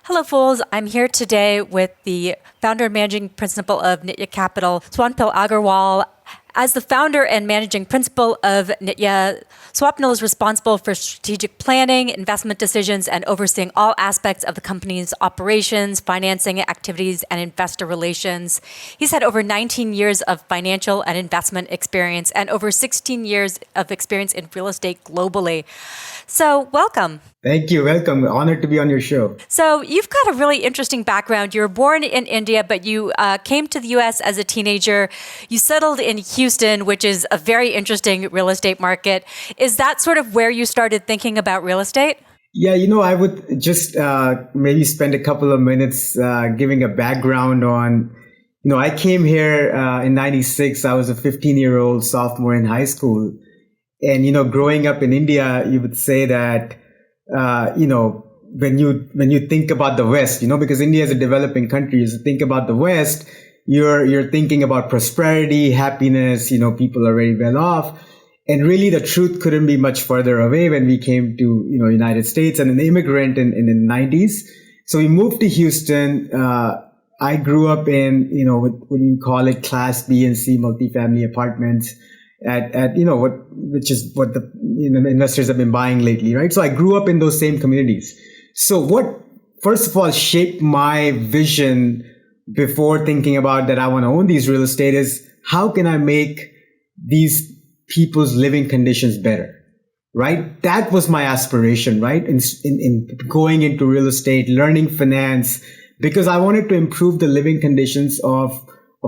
Hello, fools. I'm here today with the founder and managing principal of Neta Capital, Swapnil Agarwal. As the founder and managing principal of Nitya, Swapnil is responsible for strategic planning, investment decisions, and overseeing all aspects of the company's operations, financing activities, and investor relations. He's had over 19 years of financial and investment experience and over 16 years of experience in real estate globally. So, welcome. Thank you. Welcome. Honored to be on your show. So you've got a really interesting background. You were born in India, but you came to the U.S. as a teenager. You settled in Houston, which is a very interesting real estate market. Is that sort of where you started thinking about real estate? Yeah, I would just maybe spend a couple of minutes giving a background on, I came here in 96. I was a 15-year-old sophomore in high school. And, growing up in India, you would say that, when you think about the West, because India is a developing country, as you think about the West, you're thinking about prosperity, happiness, people are very well off. And really the truth couldn't be much further away when we came to, United States and an immigrant in the 90s. So we moved to Houston. I grew up in, what do you call it, Class B and C multifamily apartments at which is what the investors have been buying lately, right? So I grew up in those same communities. So what, first of all, shaped my vision before thinking about that I want to own these real estate is how can I make these people's living conditions better, right? That was my aspiration, right? In going into real estate, learning finance, because I wanted to improve the living conditions of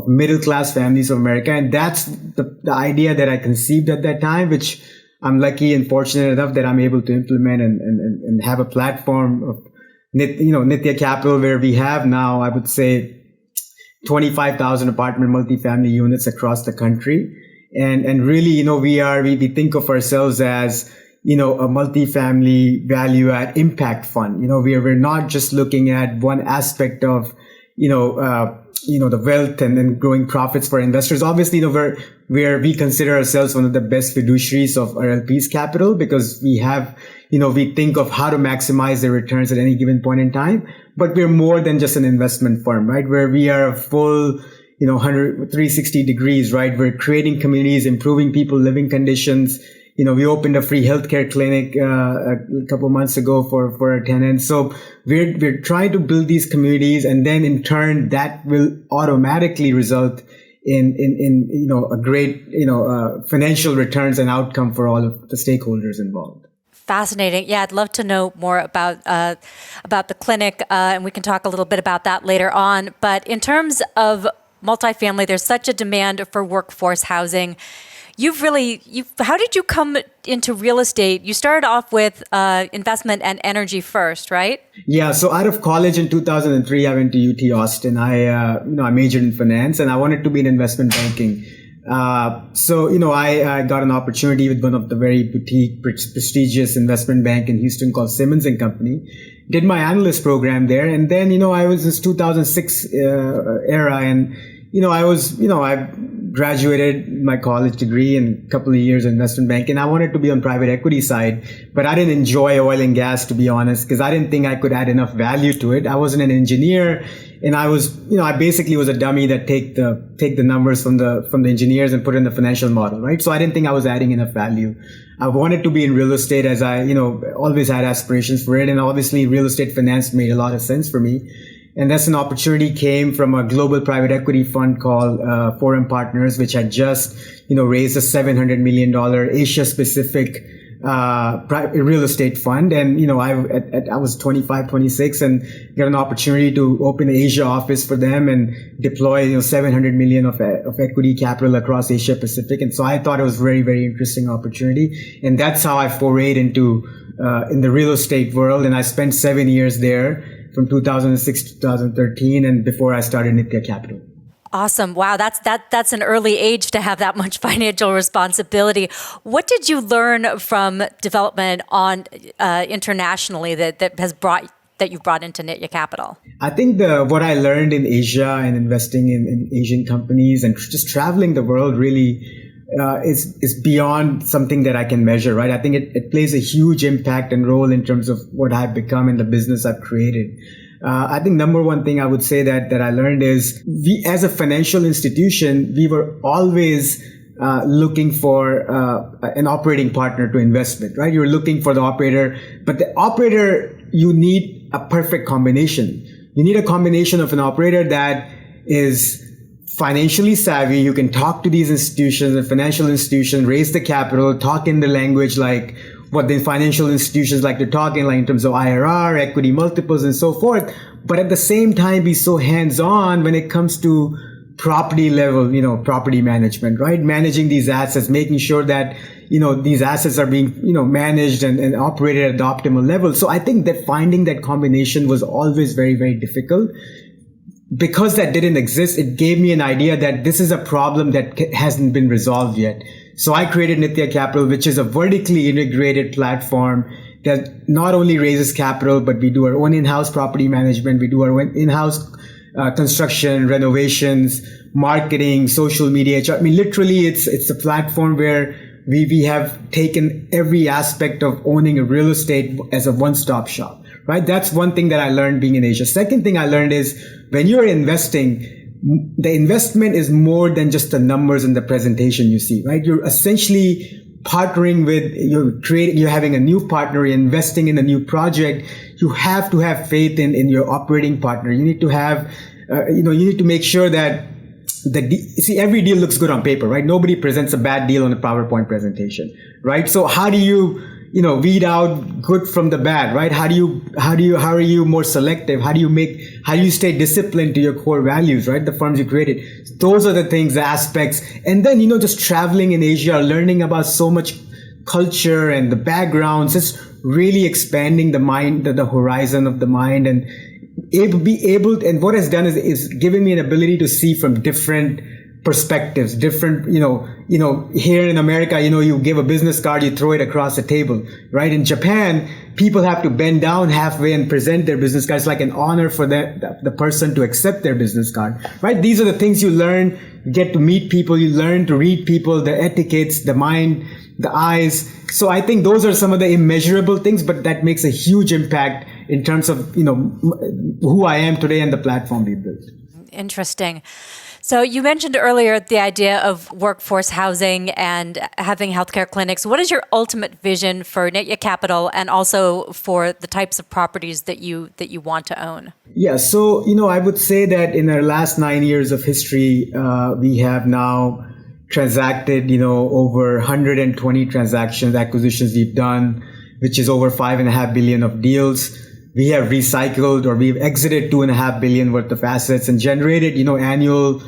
middle-class families of America. And that's the idea that I conceived at that time, which I'm lucky and fortunate enough that I'm able to implement and have a platform of, Neta Capital, where we have now, I would say, 25,000 apartment multifamily units across the country. And really, we think of ourselves as, a multifamily value add impact fund. We're not just looking at one aspect of, the wealth and then growing profits for investors. Obviously, we consider ourselves one of the best fiduciaries of our LP's capital because we have, we think of how to maximize the returns at any given point in time. But we're more than just an investment firm, right? Where we are a full, 360 degrees, right? We're creating communities, improving people living conditions. We opened a free healthcare clinic a couple months ago for our tenants. So we're trying to build these communities, and then in turn that will automatically result in a great financial returns and outcome for all of the stakeholders involved. Fascinating. Yeah, I'd love to know more about the clinic, and we can talk a little bit about that later on. But in terms of multifamily, there's such a demand for workforce housing. How did you come into real estate? You started off with investment and energy first, right? Yeah. So out of college in 2003, I went to UT Austin. I majored in finance and I wanted to be in investment banking. I got an opportunity with one of the very boutique, prestigious investment bank in Houston called Simmons and Company. Did my analyst program there. And then, I was this 2006 era and, I graduated my college degree in a couple of years in investment banking. I wanted to be on private equity side, but I didn't enjoy oil and gas, to be honest, because I didn't think I could add enough value to it. I wasn't an engineer, and I was, I basically was a dummy that take the numbers from the engineers and put it in the financial model, right? So I didn't think I was adding enough value. I wanted to be in real estate as I, always had aspirations for it, and obviously real estate finance made a lot of sense for me. And that's an opportunity came from a global private equity fund called Forum Partners, which had just, raised a $700 million Asia-specific real estate fund. And, I was 25, 26 and got an opportunity to open an Asia office for them and deploy, $700 million of equity capital across Asia Pacific. And so I thought it was a very, very interesting opportunity. And that's how I forayed into in the real estate world. And I spent 7 years there, from 2006 to 2013, and before I started Neta Capital. Awesome. Wow, that's an early age to have that much financial responsibility. What did you learn from development on internationally that you've brought into Neta Capital? I think what I learned in Asia and investing in Asian companies and just traveling the world really is beyond something that I can measure, right? I think it plays a huge impact and role in terms of what I've become and the business I've created. I think number one thing I would say that I learned is we, as a financial institution, we were always looking for an operating partner to invest with, right? You're looking for the operator, but the operator, you need a perfect combination. You need a combination of an operator that is financially savvy, who can talk to these institutions and financial institutions, raise the capital, talk in the language like what the financial institutions like to talk in, like in terms of IRR, equity multiples, and so forth. But at the same time, be so hands-on when it comes to property level, property management, right? Managing these assets, making sure that, these assets are being, managed and operated at the optimal level. So I think that finding that combination was always very, very difficult. Because that didn't exist, it gave me an idea that this is a problem that hasn't been resolved yet. So I created Neta Capital, which is a vertically integrated platform that not only raises capital, but we do our own in-house property management. We do our own in-house construction, renovations, marketing, social media. I mean, literally, it's a platform where we have taken every aspect of owning a real estate as a one-stop shop, right? That's one thing that I learned being in Asia. Second thing I learned is when you're investing, the investment is more than just the numbers and the presentation you see, right? You're essentially partnering with, you're having a new partner, you're investing in a new project. You have to have faith in your operating partner. You need to have, you need to make sure that every deal looks good on paper, right? Nobody presents a bad deal on a PowerPoint presentation, right? So how do you, weed out good from the bad, right? How are you more selective? How do you stay disciplined to your core values, right? The firms you created. Those are the things, the aspects. And then, just traveling in Asia, learning about so much culture and the backgrounds, just really expanding the mind, the horizon of the mind, and and what has done is given me an ability to see from different perspectives, different, here in America, you give a business card, you throw it across the table, right? In Japan, people have to bend down halfway and present their business card. It's like an honor for the person to accept their business card, right? These are the things you learn. You get to meet people, you learn to read people, the etiquettes, the mind, the eyes. So I think those are some of the immeasurable things, but that makes a huge impact in terms of, who I am today and the platform we built. Interesting. So you mentioned earlier the idea of workforce housing and having healthcare clinics. What is your ultimate vision for Neta Capital and also for the types of properties that you want to own? Yeah, so I would say that in our last 9 years of history, we have now transacted over 120 acquisitions we've done, which is over $5.5 billion of deals. We have recycled or we've exited $2.5 billion worth of assets and generated, annual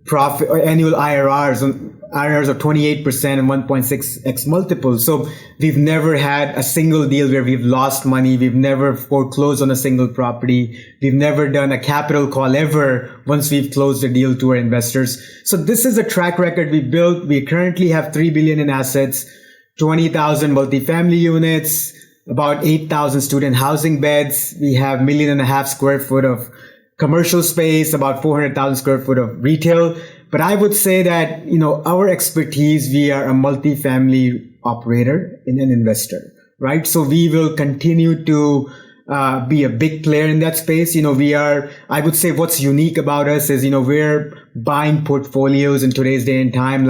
profit or annual IRRs of 28% and 1.6x multiples. So we've never had a single deal where we've lost money. We've never foreclosed on a single property. We've never done a capital call ever once we've closed a deal to our investors. So this is a track record we built. We currently have $3 billion in assets, 20,000 multifamily units, about 8,000 student housing beds. We have 1.5 million square foot of commercial space, about 400,000 square foot of retail. But I would say that, our expertise, we are a multifamily operator and an investor, right? So we will continue to be a big player in that space. I would say what's unique about us is, we're buying portfolios in today's day and time.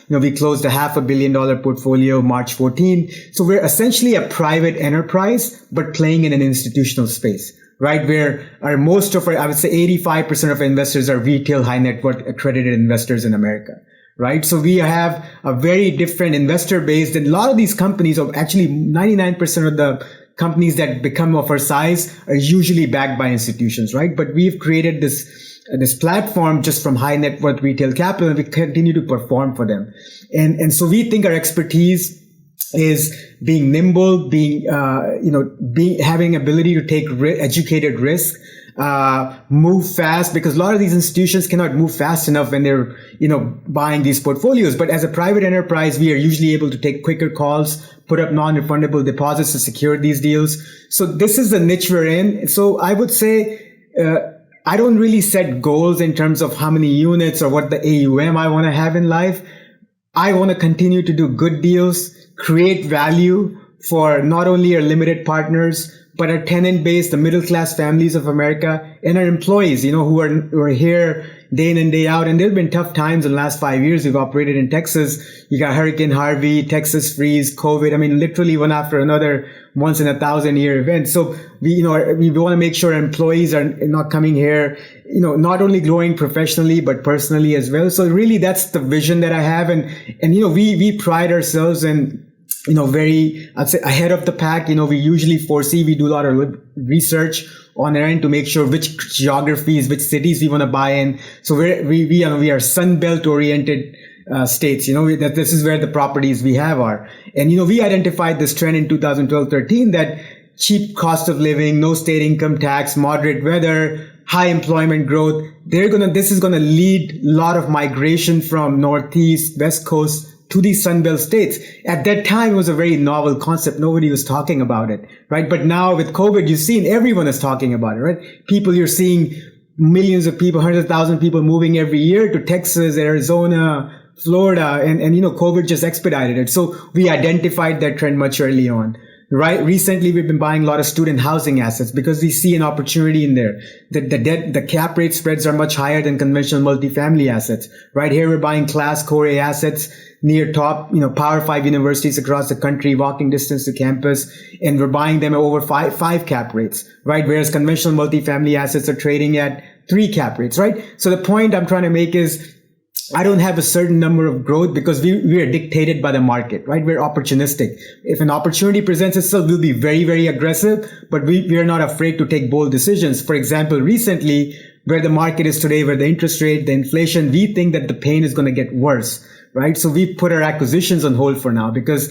We closed a $500 million portfolio March 14. So we're essentially a private enterprise, but playing in an institutional space, right? Where I would say 85% of investors are retail high net worth accredited investors in America. Right. So we have a very different investor base than a lot of these companies, or actually 99% of the companies that become of our size are usually backed by institutions, right? But we've created this platform just from high net worth retail capital, and we continue to perform for them. And so we think our expertise is being nimble, having ability to take educated risk, move fast, because a lot of these institutions cannot move fast enough when they're, buying these portfolios. But as a private enterprise, we are usually able to take quicker calls, put up non-refundable deposits to secure these deals. So this is the niche we're in. So I would say, I don't really set goals in terms of how many units or what the AUM I want to have in life. I want to continue to do good deals, create value for not only our limited partners, but our tenant base, the middle class families of America, and our employees, who are here day in and day out. And there have been tough times in the last 5 years. We've operated in Texas. You got Hurricane Harvey, Texas freeze, COVID. I mean, literally one after another, once in a 1,000-year event. So we want to make sure our employees are not coming here, not only growing professionally, but personally as well. So really that's the vision that I have. And we pride ourselves in, very, I'd say, ahead of the pack. We usually we do a lot of research on our end to make sure which geographies, which cities we want to buy in. So we are Sunbelt oriented states, that this is where the properties we have are. And, we identified this trend in 2012-13 that cheap cost of living, no state income tax, moderate weather, high employment growth. This is going to lead a lot of migration from Northeast, West Coast to these Sunbelt states. At that time, it was a very novel concept. Nobody was talking about it, right? But now with COVID, you've seen everyone is talking about it, right? You're seeing millions of people, 100,000 people moving every year to Texas, Arizona, Florida, and COVID just expedited it. So we identified that trend much early on. Right. Recently, we've been buying a lot of student housing assets because we see an opportunity in there. The cap rate spreads are much higher than conventional multifamily assets. Right here, we're buying class core A assets near top, Power 5 universities across the country, walking distance to campus, and we're buying them at over five cap rates. Right. Whereas conventional multifamily assets are trading at 3 cap rates. Right. So the point I'm trying to make is, I don't have a certain number of growth because we are dictated by the market, right? We're opportunistic. If an opportunity presents itself, we'll be very, very aggressive, but we are not afraid to take bold decisions. For example, recently, where the market is today, where the interest rate, the inflation, we think that the pain is going to get worse, right? So we put our acquisitions on hold for now because,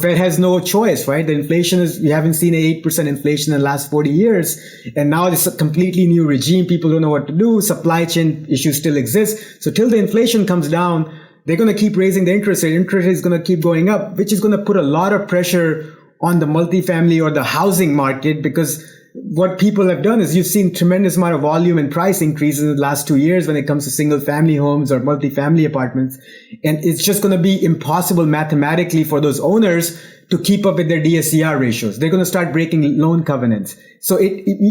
Fed has no choice, right? The inflation we haven't seen an 8% inflation in the last 40 years. And now it's a completely new regime. People don't know what to do. Supply chain issues still exist. So till the inflation comes down, they're going to keep raising the interest rate. Interest rate is going to keep going up, which is going to put a lot of pressure on the multifamily or the housing market, because what people have done is you've seen tremendous amount of volume and price increases in the last 2 years when it comes to single family homes or multifamily apartments. And it's just going to be impossible mathematically for those owners to keep up with their DSCR ratios. They're going to start breaking loan covenants. So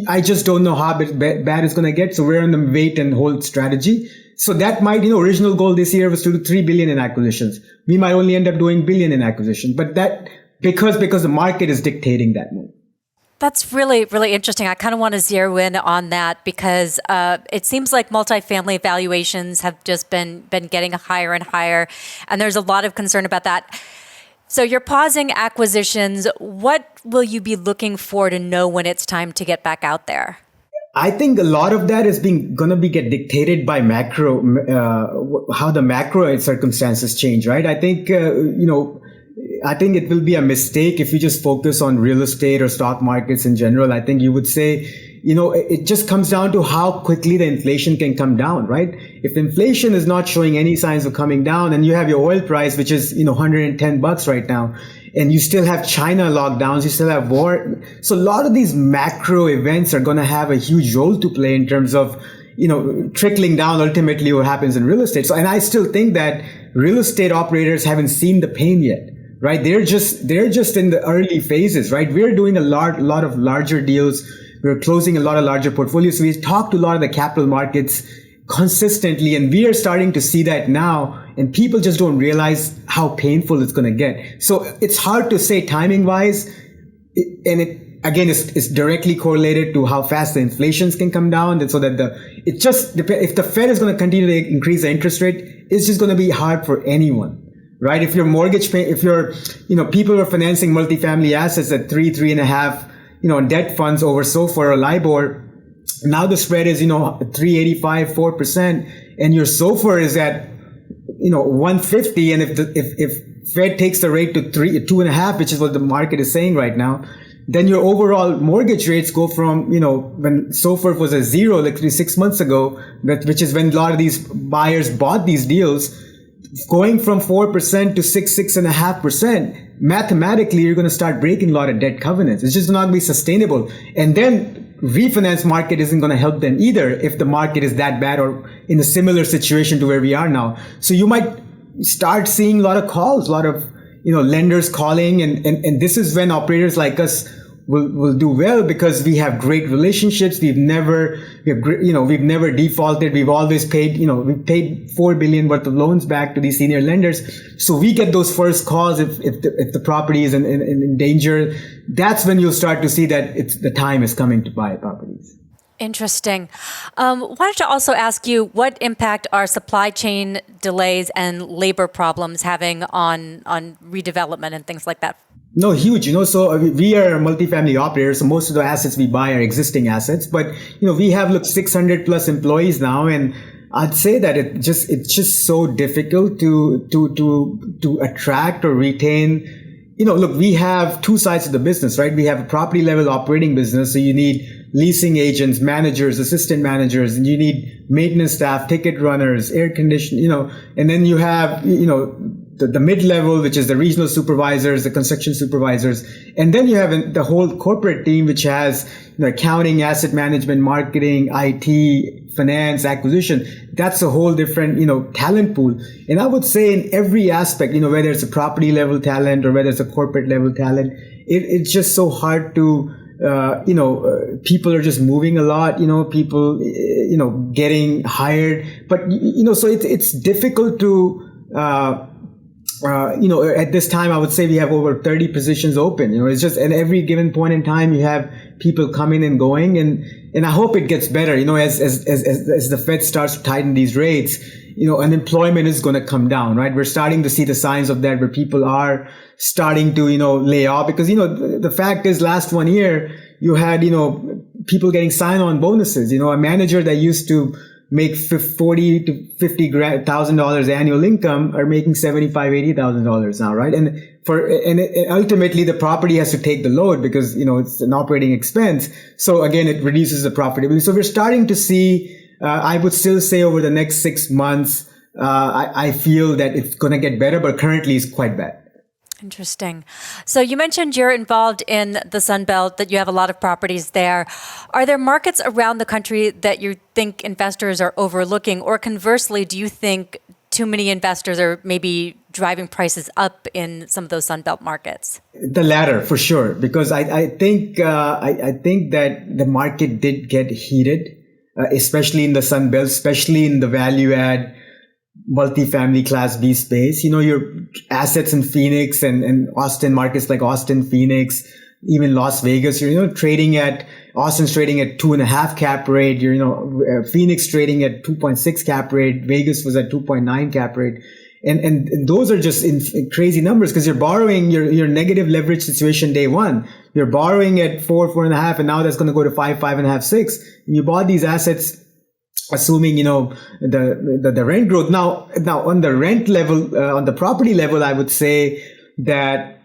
I just don't know how bad it's going to get. So we're on the wait and hold strategy. So that might, original goal this year was to do 3 billion in acquisitions. We might only end up doing billion in acquisition, but that because the market is dictating that move. That's really, really interesting. I kind of want to zero in on that because it seems like multifamily valuations have just been getting higher and higher, and there's a lot of concern about that. So you're pausing acquisitions. What will you be looking for to know when it's time to get back out there? I think a lot of that is going to get dictated by macro, how the macro circumstances change, right? I think, I think it will be a mistake if you just focus on real estate or stock markets in general. I think you would say, it just comes down to how quickly the inflation can come down, right? If inflation is not showing any signs of coming down and you have your oil price, which is, $110 right now, and you still have China lockdowns, you still have war. So a lot of these macro events are going to have a huge role to play in terms of, trickling down ultimately what happens in real estate. So, and I still think that real estate operators haven't seen the pain yet. Right. They're just in the early phases, right? We're doing a lot of larger deals. We're closing a lot of larger portfolios. So we talk to a lot of the capital markets consistently, and we are starting to see that now. And people just don't realize how painful it's going to get. So it's hard to say timing wise. And it's directly correlated to how fast the inflations can come down. And so that if the Fed is going to continue to increase the interest rate, it's just going to be hard for anyone. Right? If your people are financing multifamily assets at 3.5, debt funds over SOFR or LIBOR, now the spread is, 3.85, 4%, and your SOFR is at, 150. And if Fed takes the rate to 2.5, which is what the market is saying right now, then your overall mortgage rates go from, when SOFR was at 0, like 6 months ago, which is when a lot of these buyers bought these deals, going from 4% to 6.5%, mathematically, you're going to start breaking a lot of debt covenants. It's just not going to be sustainable. And then refinance market isn't going to help them either if the market is that bad or in a similar situation to where we are now. So you might start seeing a lot of calls, a lot of, lenders calling. And this is when operators like us, will do well because we have great relationships. We've never defaulted. We've always paid, we paid 4 billion worth of loans back to these senior lenders. So we get those first calls if the property is in danger. That's when you'll start to see that the time is coming to buy properties. Interesting. Wanted to also ask you, what impact are supply chain delays and labor problems having on redevelopment and things like that? No, huge. So we are a multifamily operator. So most of the assets we buy are existing assets. But we have 600 plus employees now, and I'd say that it's just so difficult to attract or retain. We have two sides of the business, right? We have a property level operating business. So you need leasing agents, managers, assistant managers, and you need maintenance staff, ticket runners, air conditioning, and then you have, the mid-level, which is the regional supervisors, the construction supervisors. And then you have the whole corporate team, which has accounting, asset management, marketing, IT, finance, acquisition. That's a whole different, talent pool. And I would say in every aspect, whether it's a property level talent or whether it's a corporate level talent, it's just so hard to, people are just moving a lot, people, getting hired. But, so it's difficult to, at this time, I would say we have over 30 positions open. It's just at every given point in time, you have people coming and going, and I hope it gets better. As the Fed starts to tighten these rates, unemployment is going to come down, right? We're starting to see the signs of that, where people are starting to, lay off, because, the fact is, last 1 year, you had, people getting sign-on bonuses. A manager that used to make $40,000 to $50,000 annual income are making $75,000, $80,000 now, right? And ultimately the property has to take the load because it's an operating expense. So again, it reduces the profitability. So we're starting to see. I would still say over the next 6 months, I feel that it's going to get better, but currently it's quite bad. Interesting. So you mentioned you're involved in the Sunbelt, that you have a lot of properties there. Are there markets around the country that you think investors are overlooking? Or conversely, do you think too many investors are maybe driving prices up in some of those Sunbelt markets? The latter, for sure, because I think that the market did get heated, especially in the Sunbelt, especially in the value add multifamily class B space. Your assets in Phoenix and Austin, markets like Austin, Phoenix, even Las Vegas, Austin's trading at 2.5 cap rate. Phoenix trading at 2.6 cap rate. Vegas was at 2.9 cap rate. And those are just crazy numbers, because you're borrowing your negative leverage situation day one. You're borrowing at 4.5, and now that's going to go to 5.5, 6. And you bought these assets assuming, the rent growth. Now on the rent level, on the property level, I would say that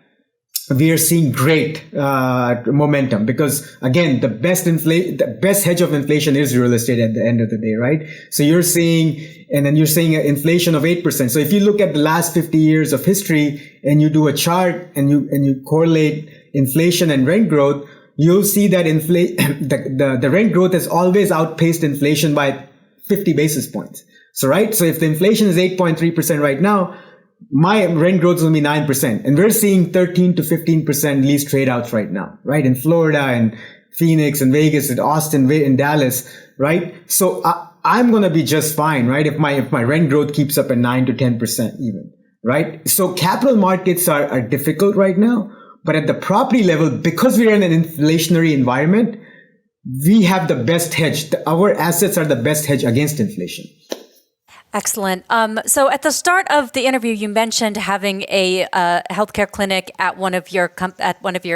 we are seeing great momentum, because again, the best hedge of inflation is real estate at the end of the day, right? So you're seeing inflation of 8%. So if you look at the last 50 years of history and you do a chart and you correlate inflation and rent growth, you'll see that the rent growth has always outpaced inflation by 50 basis points. So, right? So if the inflation is 8.3% right now, my rent growth will be 9%. And we're seeing 13 to 15% lease trade outs right now, right? In Florida and Phoenix and Vegas and Austin and Dallas, right? So I'm going to be just fine, right? If my rent growth keeps up at 9 to 10% even, right? So capital markets are difficult right now. But at the property level, because we're in an inflationary environment, we have the best hedge. Our assets are the best hedge against inflation. Excellent. So at the start of the interview, you mentioned having a healthcare clinic at one of your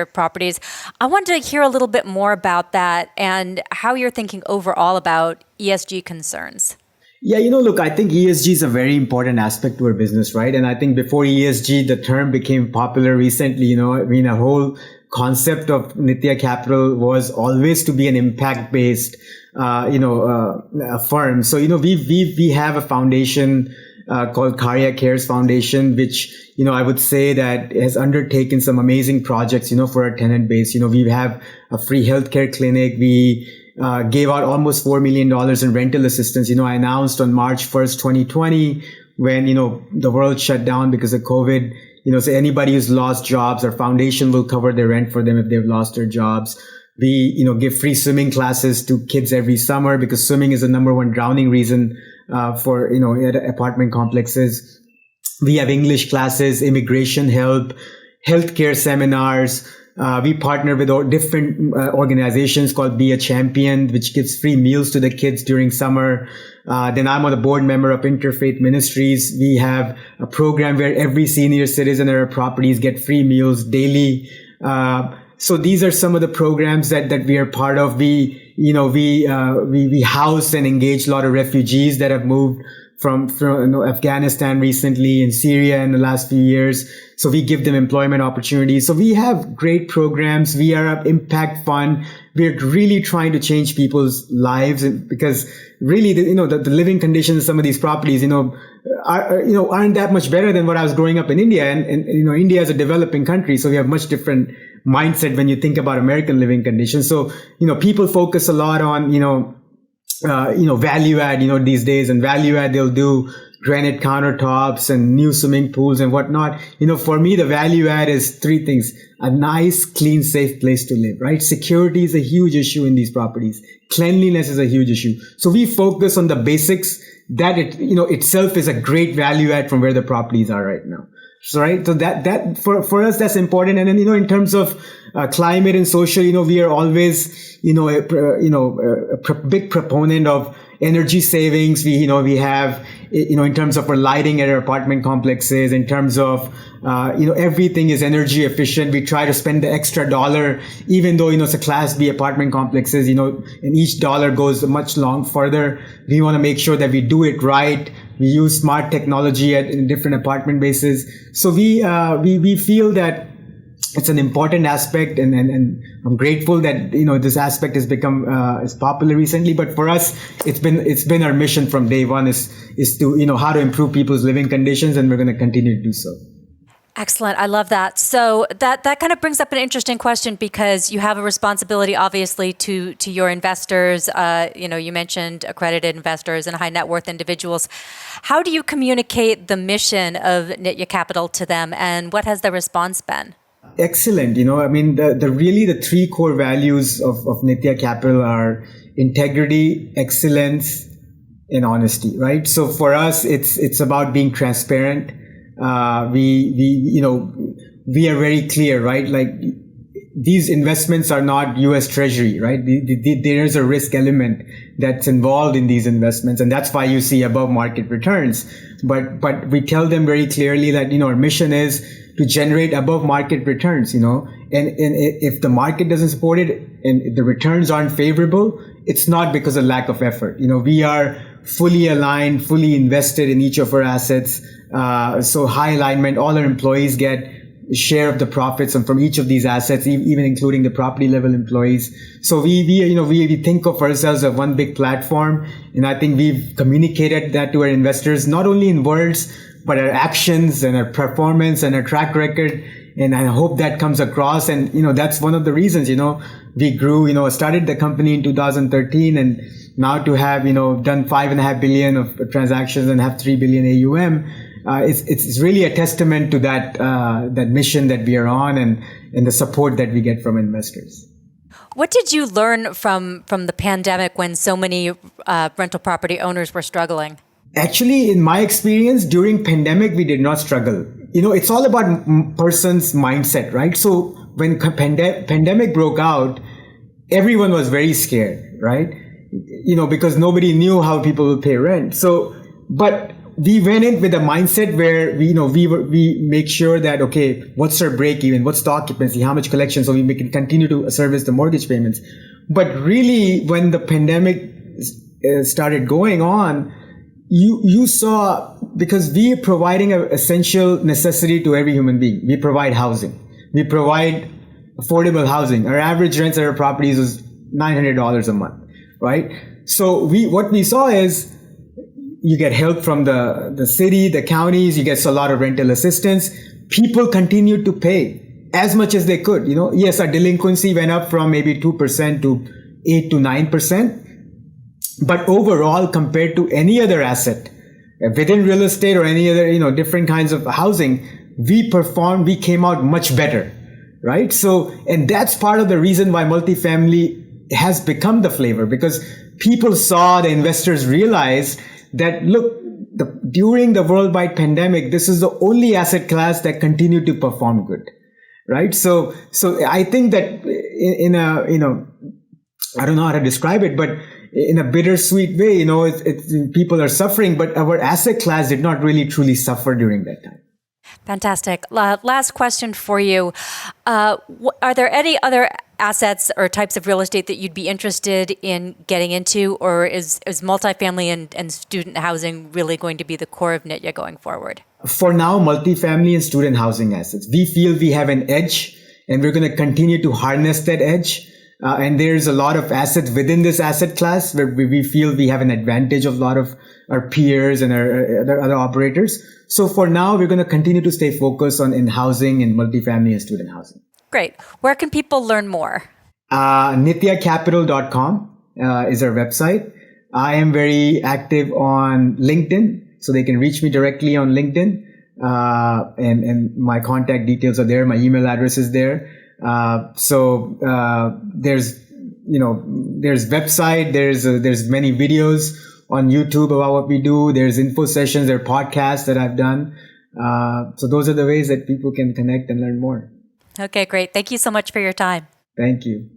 properties. I wanted to hear a little bit more about that and how you're thinking overall about ESG concerns. Yeah, look, I think ESG is a very important aspect to our business, right? And I think before ESG, the term became popular recently, a whole concept of Neta Capital was always to be an impact-based, firm. So, we have a foundation, called Karya Cares Foundation, which, I would say that has undertaken some amazing projects, for our tenant base. We have a free healthcare clinic. We gave out almost $4 million in rental assistance. I announced on March 1st, 2020, when, the world shut down because of COVID, So anybody who's lost jobs, our foundation will cover their rent for them if they've lost their jobs. We, give free swimming classes to kids every summer because swimming is the number one drowning reason, for, at apartment complexes. We have English classes, immigration help, healthcare seminars. We partner with different organizations called Be a Champion, which gives free meals to the kids during summer. Then I'm on the board member of Interfaith Ministries. We have a program where every senior citizen at our properties get free meals daily. So these are some of the programs that we are part of. We house and engage a lot of refugees that have moved from Afghanistan recently and Syria in the last few years. So we give them employment opportunities. So we have great programs. We are an impact fund. We're really trying to change people's lives because really, the living conditions of some of these properties, aren't that much better than what I was growing up in India. And India is a developing country. So we have much different mindset when you think about American living conditions. So, people focus a lot on, value add, these days, and value add, they'll do granite countertops and new swimming pools and whatnot. For me, the value add is three things: a nice, clean, safe place to live, right? Security is a huge issue in these properties. Cleanliness is a huge issue. So we focus on the basics that itself is a great value add from where the properties are right now. So, right. So that for us, that's important. And then, in terms of climate and social, we are always, a big proponent of energy savings. We have, in terms of our lighting at our apartment complexes, in terms of, everything is energy efficient. We try to spend the extra dollar, even though, it's a Class B apartment complexes, and each dollar goes much further. We want to make sure that we do it right. We use smart technology in different apartment bases. So we feel that it's an important aspect, and I'm grateful that this aspect has become is popular recently. But for us, it's been our mission from day one is to how to improve people's living conditions, and we're going to continue to do so. Excellent. I love that. So that kind of brings up an interesting question because you have a responsibility, obviously, to your investors. You mentioned accredited investors and high net worth individuals. How do you communicate the mission of Neta Capital to them, and what has the response been? Excellent. The three core values of Nitya Capital are integrity, excellence, and honesty, right? So for us, it's about being transparent. We are very clear, right? Like, these investments are not U.S. Treasury, right? There is a risk element that's involved in these investments, and that's why you see above market returns. But we tell them very clearly that, our mission is to generate above market returns, and if the market doesn't support it and the returns aren't favorable, it's not because of lack of effort. We are fully aligned, fully invested in each of our assets. So high alignment, all our employees get a share of the profits and from each of these assets, even including the property level employees. So we think of ourselves as one big platform. And I think we've communicated that to our investors, not only in words, but our actions and our performance and our track record. And I hope that comes across. And, that's one of the reasons, we grew, started the company in 2013, and now to have, done $5.5 billion of transactions and have $3 billion AUM. It's really a testament to that mission that we are on and the support that we get from investors. What did you learn from the pandemic when so many rental property owners were struggling? Actually, in my experience, during pandemic, we did not struggle. It's all about person's mindset, right? So when pandemic broke out, everyone was very scared, right? Because nobody knew how people would pay rent. So, but we went in with a mindset where we make sure that, okay, what's our break even? What's the occupancy? How much collection? So we can continue to service the mortgage payments. But really, when the pandemic started going on, you saw, because we are providing an essential necessity to every human being. We provide housing. We provide affordable housing. Our average rents at our properties is $900 a month, right? So what we saw is you get help from the city, the counties, you get a lot of rental assistance. People continued to pay as much as they could. Yes, our delinquency went up from maybe 2% to 8 to 9%. But overall, compared to any other asset within real estate or any other, different kinds of housing, we came out much better, right? So, and that's part of the reason why multifamily has become the flavor, because people saw, the investors realized that, look, during the worldwide pandemic, this is the only asset class that continued to perform good, right? So I think that in a, I don't know how to describe it, but in a bittersweet way, people are suffering, but our asset class did not really truly suffer during that time. Fantastic. Last question for you. Are there any other assets or types of real estate that you'd be interested in getting into, or is multifamily and student housing really going to be the core of Nitya going forward? For now, multifamily and student housing assets. We feel we have an edge, and we're going to continue to harness that edge. And there's a lot of assets within this asset class where we feel we have an advantage of a lot of our peers and our other operators. So for now, we're going to continue to stay focused on in housing and multifamily and student housing. Great. Where can people learn more? NityaCapital.com is our website. I am very active on LinkedIn, so they can reach me directly on LinkedIn. And my contact details are there. My email address is there. There's website, there's many videos on YouTube about what we do. There's info sessions, there are podcasts that I've done. So those are the ways that people can connect and learn more. Okay, great. Thank you so much for your time. Thank you.